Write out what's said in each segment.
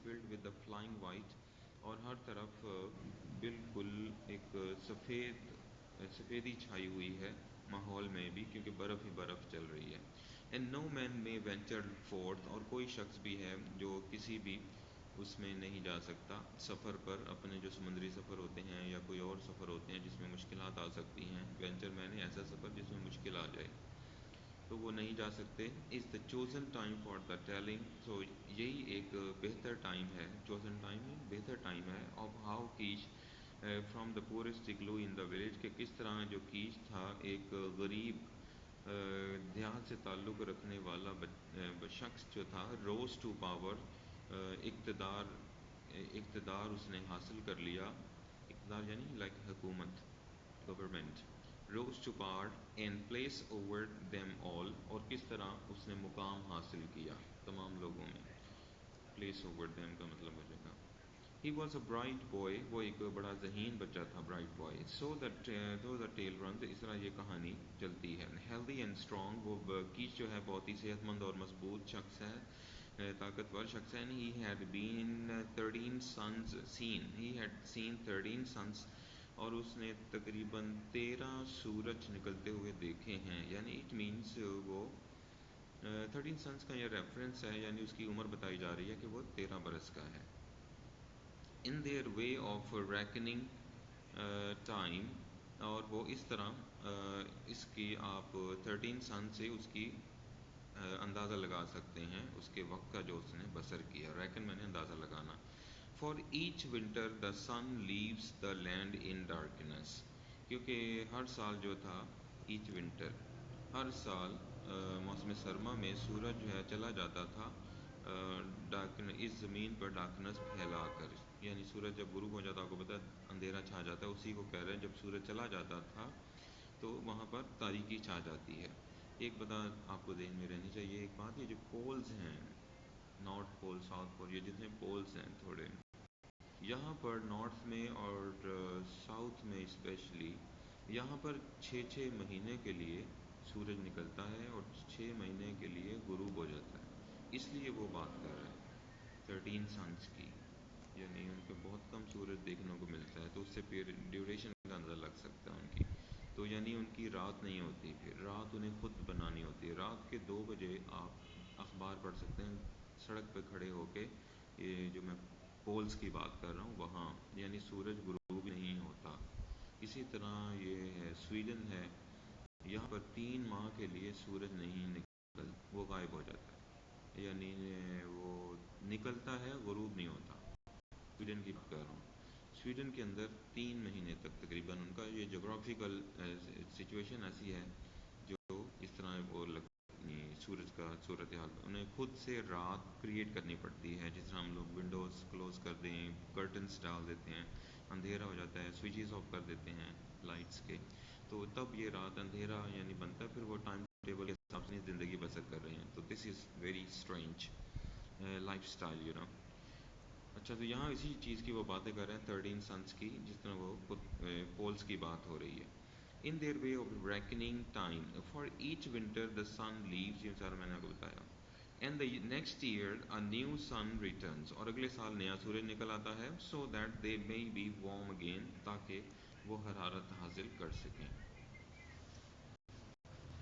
filled with the flying white, اور ہر طرف بالکل ایک سفیدی چھائی ہوئی ہے ماحول میں بھی، کیونکہ برف ہی برف چل رہی ہے. And no man may venture forth، اور کوئی شخص بھی ہے جو کسی بھی اس میں نہیں جا سکتا سفر پر، اپنے جو سمندری سفر ہوتے ہیں یا کوئی اور سفر ہوتے ہیں جس میں مشکلات آ سکتی ہیں. وینچر میں نے ایسا سفر جس میں مشکل آ جائے تو وہ نہیں جا سکتے. Is the chosen time for the telling, so یہی ایک بہتر ٹائم ہے. چوزن ٹائم بہتر ٹائم ہے. Of how Cash from the poorest igloo in the village, کہ کس طرح جو کیش تھا ایک غریب دیہات سے تعلق رکھنے والا شخص جو تھا، روز ٹو پاور، اقتدار اس نے حاصل کر لیا. اقتدار یعنی لائک حکومت، government. Rose to power and place over them all, اور کس طرح اس نے مقام حاصل کیا تمام لوگوں میں. پلیس اوور دیم کا مطلب ہو جائے گا. He was a bright boy، وہ ایک بڑا ذہین بچہ تھا، bright boy. So that though the tale runs، اس طرح یہ کہانی چلتی ہے. Healthy and strong، وہ کیش جو ہے بہت ہی صحت مند اور مضبوط شخص ہے، طاقتور شخص ہے. He had been 13 sons seen، he had seen 13 sons، اور اس نے تقریباً 13 سورج نکلتے ہوئے دیکھے ہیں. یعنی اٹ مینس وہ 13 سنس کا یہ ریفرنس ہے، یعنی اس کی عمر بتائی جا رہی ہے کہ وہ 13 برس کا ہے. In their way of reckoning time, اور وہ اس طرح اس کی آپ 13 سن سے اس کی اندازہ لگا سکتے ہیں اس کے وقت کا جو اس نے بسر کیا. ریکن میں نے اندازہ لگانا. For each winter the sun leaves the land in darkness, کیونکہ ہر سال جو تھا، ایچ ونٹر ہر سال موسم سرما میں سورج جو ہے چلا جاتا تھا اس زمین پر ڈارکنس پھیلا کر. یعنی سورج جب غروب ہو جاتا، آپ کو پتہ ہے اندھیرا چھا جاتا ہے، اسی کو کہہ رہے ہیں. جب سورج چلا جاتا تھا تو وہاں پر تاریکی چھا جاتی ہے. ایک بات آپ کو ذہن میں رہنی چاہیے، ایک بات، یہ جو پولز ہیں، نارتھ پول، ساؤتھ پول، یہ جتنے پولز ہیں تھوڑے، یہاں پر نارتھ میں اور ساؤتھ میں اسپیشلی، یہاں پر 6 مہینے کے لیے سورج نکلتا ہے اور 6 مہینے کے لیے غروب ہو جاتا ہے. اس لیے وہ بات کر رہے ہیں 13 سنس کی، یعنی ان کو بہت کم سورج دیکھنے کو ملتا ہے، تو اس سے پھر ڈیوریشن کا اندازہ لگ سکتا ہے ان کی. تو یعنی ان کی رات نہیں ہوتی، پھر رات انہیں خود بنانی ہوتی ہے. رات کے 2 بجے آپ اخبار پڑھ سکتے ہیں سڑک پہ کھڑے ہو کے، یہ جو میں پولز کی بات کر رہا ہوں وہاں، یعنی سورج غروب نہیں ہوتا. اسی طرح یہ ہے سویڈن ہے، یہاں پر 3 ماہ کے لیے سورج نہیں نکل، وہ غائب ہو جاتا ہے، یعنی وہ نکلتا ہے، غروب نہیں ہوتا. سویڈن کی بات کر رہا ہوں. سویڈن کے اندر 3 مہینے تک تقریباً ان کا یہ جغرافیکل سچویشن ایسی ہے جو اس طرح وہ سورج کا صورتحال انہیں خود سے رات کریٹ کرنی پڑتی ہے. جس طرح ہم لوگ ونڈوز کلوز کر دیں، کرٹنس ڈال دیتے ہیں، اندھیرا ہو جاتا ہے، سوئچز آف کر دیتے ہیں لائٹس کے، تو تب یہ رات اندھیرا یعنی بنتا ہے. پھر وہ ٹائم ٹیبل کے حساب سے زندگی بسر کر رہے ہیں. تو this is very strange life style, you know. اچھا، تو یہاں اسی چیز کی وہ باتیں کر رہے ہیں 13 سنس کی، جس طرح وہ پولز کی بات ہو رہی ہے. In their way of reckoning time for each winter the sun leaves, یہ سارا میں نے آپ کو بتایا. And the next year a new sun returns, اور اگلے سال نیا سورج نکل آتا ہے. So that they may be warm again, تاکہ وہ حرارت حاصل کر سکیں.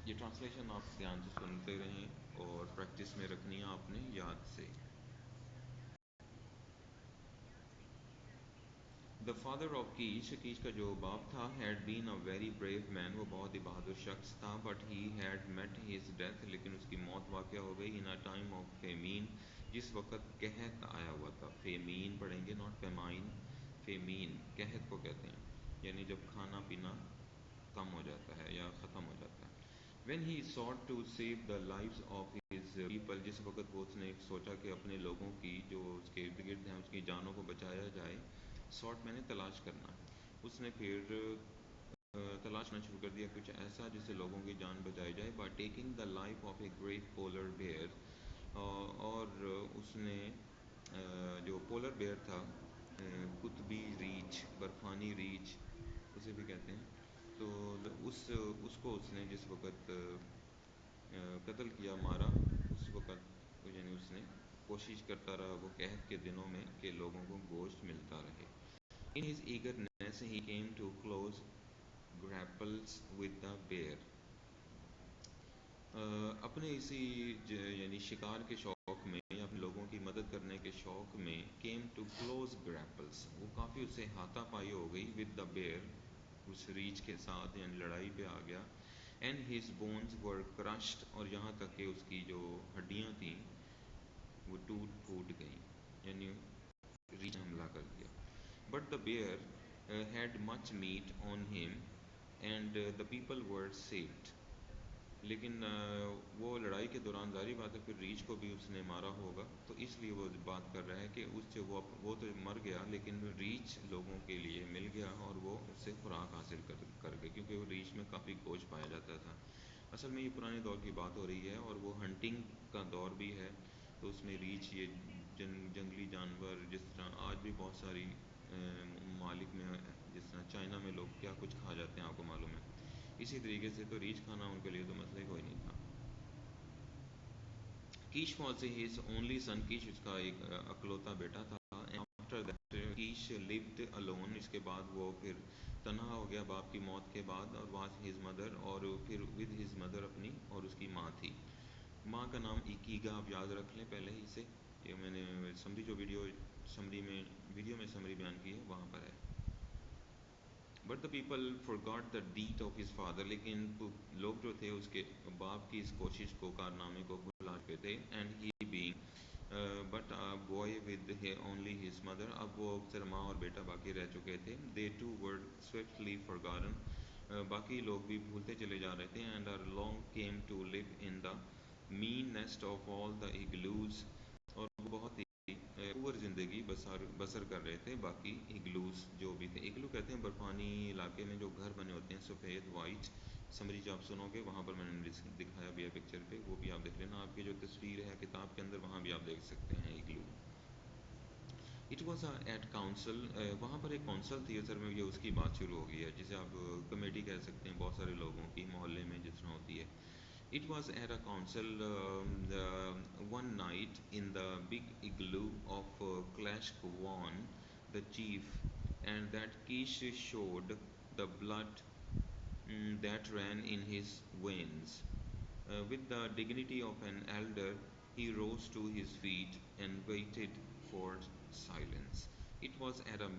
یہ ٹرانسلیشن آپ دھیان سے سنتے رہیں اور پریکٹس میں رکھنی ہے آپ نے یاد سے. The father of Kish، cash کا جو باپ تھا، had been a very brave man، وہ بہت ہی بہادر شخص تھا. But he had met his death، لیکن اس کی موت واقع ہو گئی. In a time of famine، جس وقت قحط آیا ہوا تھا. famine پڑھیں گے، not famine، famine قحط کو کہتے ہیں، یعنی جب کھانا پینا کم ہو جاتا ہے یا ختم ہو جاتا ہے. When he sought to save the lives of his people، جس وقت وہ اس نے سوچا کہ اپنے لوگوں کی جو اس کے ارد گرد ہیں اس کی جانوں کو بچایا جائے. سارٹ میں نے تلاش کرنا. اس نے پھر تلاش کرنا شروع کر دیا کچھ ایسا جس سے لوگوں کی جان بچائی جائے. By taking the life of a great polar bear, اور اس نے جو پولر بیئر تھا، قطبی ریچھ، برفانی ریچھ اسے بھی کہتے ہیں، تو اس کو اس نے جس وقت قتل کیا، مارا، اس وقت یعنی اس نے کوشش کرتا رہا وہ قحط کے دنوں میں کہ لوگوں کو گوشت ملتا رہے. In his eagerness he came to close grapples with the bear. اپنے اسی یعنی شکار کے شوق میں اپنے لوگوں کی مدد کرنے کے شوق میں came to close grapples وہ کافی اسے ہاتھا پائی ہو گئی with the bear اس ریچھ کے ساتھ یعنی لڑائی پہ آ گیا. And his bones were crushed اور یہاں تک کہ اس کی جو ہڈیاں تھیں وہ ٹوٹ پھوٹ گئیں یعنی ریچھ نے حملہ کر دیا. But the bear had much meat on him and the people were saved. لیکن وہ لڑائی کے دوران ظاہری بات ہے پھر ریچھ کو بھی اس نے مارا ہوگا تو اس لیے وہ بات کر رہا ہے کہ اس سے وہ تو مر گیا لیکن ریچھ لوگوں کے لیے مل گیا اور وہ اس سے خوراک حاصل کر گئے کیونکہ وہ ریچھ میں کافی گوشت پایا جاتا تھا. اصل میں یہ پرانے دور کی بات ہو رہی ہے اور وہ ہنٹنگ کا دور بھی ہے تو اس میں ریچھ یہ جنگلی جانور جس طرح آج بھی بہت ساری ممالک میں جس طرح چائنا میں لوگ کیا کچھ کھا جاتے ہیں آپ کو معلوم ہے اسی طریقے سے تو ریچھ کھانا ان کے لیے تو مسئلہ کوئی نہیں تھا. Cash was his only son Cash اس کا ایک اکلوتا بیٹا تھا. after that Cash lived alone اس کے بعد وہ پھر تنہا ہو گیا باپ کی موت کے بعد اور was his mother اور پھر with his mother اپنی اور اس کی ماں تھی. ماں کا نام ایکیگا آپ یاد رکھ لیں پہلے ہی سے یہ میں نے سمری جو ویڈیو میں سمری بیان کی ہے وہاں پر ہے. But the people forgot the deed of his father لیکن لوگ جو تھے اس کے باپ کی اس کوشش کو کارنامے کو بھلا چکے تھے. And he being but a boy with only his mother اب وہ صرف ماں اور بیٹا باقی رہ چکے تھے. they too were swiftly forgotten باقی لوگ بھی بھولتے چلے جا رہے تھے. and are long came to live in the mean nest of all the igloos اور وہ بہت ہی پور زندگی بسر کر رہے تھے باقی اگلوز جو بھی تھے. اگلو کہتے ہیں برفانی علاقے میں جو گھر بنے ہوتے ہیں سفید وائٹ سمری جو آپ سنو گے وہاں پر میں نے دکھایا بھی ہے پکچر پہ وہ بھی آپ دیکھ لینا آپ کی جو تصویر ہے کتاب کے اندر وہاں بھی آپ دیکھ سکتے ہیں igloo. It was at council وہاں پر ایک کونسل تھی اثر میں یہ اس کی بات شروع ہو گئی ہے جسے آپ کمیٹی کہہ سکتے ہیں بہت سارے لوگوں کی محلے میں جس طرح ہوتی ہے. It was at a council one night in the big igloo of Clash Kwan, the chief, and that Kish showed the blood that ran in his veins. With the dignity of an elder, he rose to his feet and waited for silence. It was at a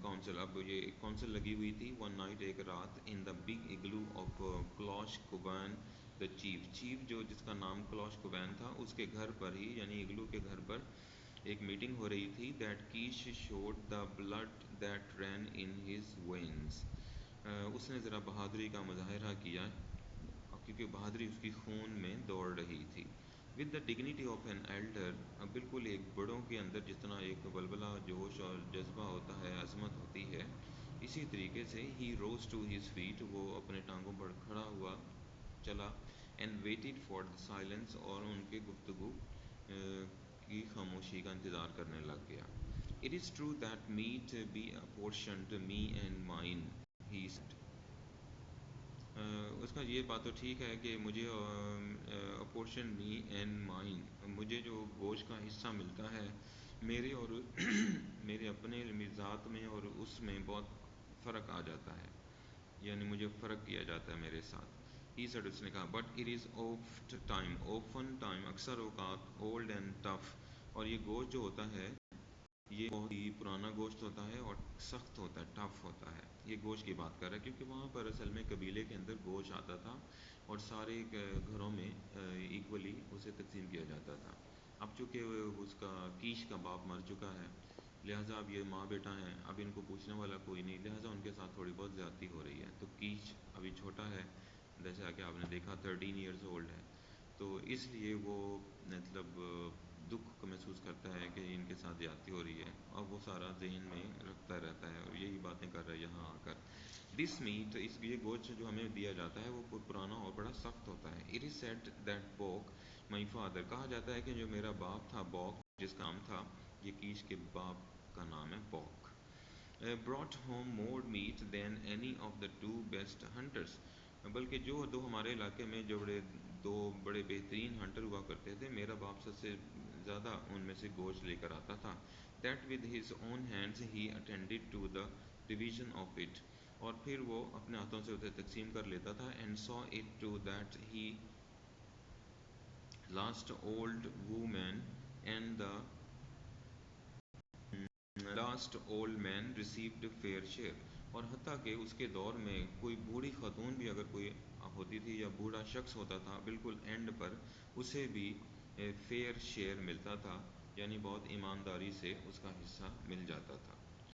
council اب یہ ایک council لگی ہوئی تھی one night ایک رات in the big igloo of Klosh Kuban the chief جو جس کا نام کلوش کوبین تھا اس کے گھر پر ہی یعنی اگلو کے گھر پر ایک میٹنگ ہو رہی تھی. That cash showed the blood that ran in his veins اس نے ذرا بہادری کا مظاہرہ کیا کیونکہ بہادری اس کی خون میں دوڑ رہی تھی. with the dignity of an elder بالکل ایک بڑوں کے اندر جس طرح ایک بلبلہ جوش اور جذبہ ہوتا ہے عظمت ہوتی ہے اسی طریقے سے he rose to his feet وہ اپنے ٹانگوں پر کھڑا ہوا چلا and waited for the silence اور ان کے گفتگو کی خاموشی کا انتظار کرنے لگ گیا. It is true that meat be apportioned me and mine he said اس کا یہ بات تو ٹھیک ہے کہ مجھے اپورشن می اینڈ مائن مجھے جو گوشت کا حصہ ملتا ہے میرے اور میرے اپنے ذات میں اور اس میں بہت فرق آ جاتا ہے یعنی مجھے فرق کیا جاتا ہے میرے ساتھ. ہی سیڈ اس نے کہا بٹ اٹ از اوفن ٹائم اکثر اوقات اولڈ اینڈ ٹف اور یہ گوشت جو ہوتا ہے یہ بہت ہی پرانا گوشت ہوتا ہے اور سخت ہوتا ہے ٹف ہوتا ہے. یہ گوشت کی بات کر رہا ہے کیونکہ وہاں پر اصل میں قبیلے کے اندر گوشت آتا تھا اور سارے گھروں میں ایکولی اسے تقسیم کیا جاتا تھا. اب چونکہ اس کا کیش کا باپ مر چکا ہے لہٰذا اب یہ ماں بیٹا ہیں اب ان کو پوچھنے والا کوئی نہیں لہٰذا ان کے ساتھ تھوڑی بہت زیادتی ہو رہی ہے. تو کیش ابھی چھوٹا ہے جیسا کہ آپ نے دیکھا 13 ایئرز اولڈ ہے تو اس لیے وہ مطلب دکھ کو محسوس کرتا ہے کہ ان کے ساتھ زیادتی ہو رہی ہے اور وہ سارا ذہن میں رکھتا رہتا ہے اور یہی باتیں کر رہا ہے یہاں آ کر. دس میٹ اس یہ گوشت جو ہمیں دیا جاتا ہے وہ پرانا اور بڑا سخت ہوتا ہے. It is said that book my father کہا جاتا ہے کہ جو میرا باپ تھا بوک جس کا نام تھا یہ کیش کے باپ کا نام ہے بوک brought home more meat than any of the two best hunters بلکہ جو دو ہمارے علاقے میں جو دو بڑے بہترین ہنٹر ہوا کرتے تھے میرا باپ سب سے زیادہ ان میں سے گوشت لے کر آتا تھا. That with his own hands he attended to the division of it, اور پھر وہ اپنے ہاتھوں سے اسے تقسیم کر لیتا تھا. And saw it to that he last old woman and the last old man received fair share, اور حتیٰ کہ اس کے دور میں کوئی بوڑھی خاتون بھی اگر کوئی ہوتی تھی یا بوڑھا شخص ہوتا تھا بالکل اینڈ پر اسے بھی فیئر شیئر ملتا تھا، یعنی بہت ایمانداری سے اس کا حصہ مل جاتا تھا.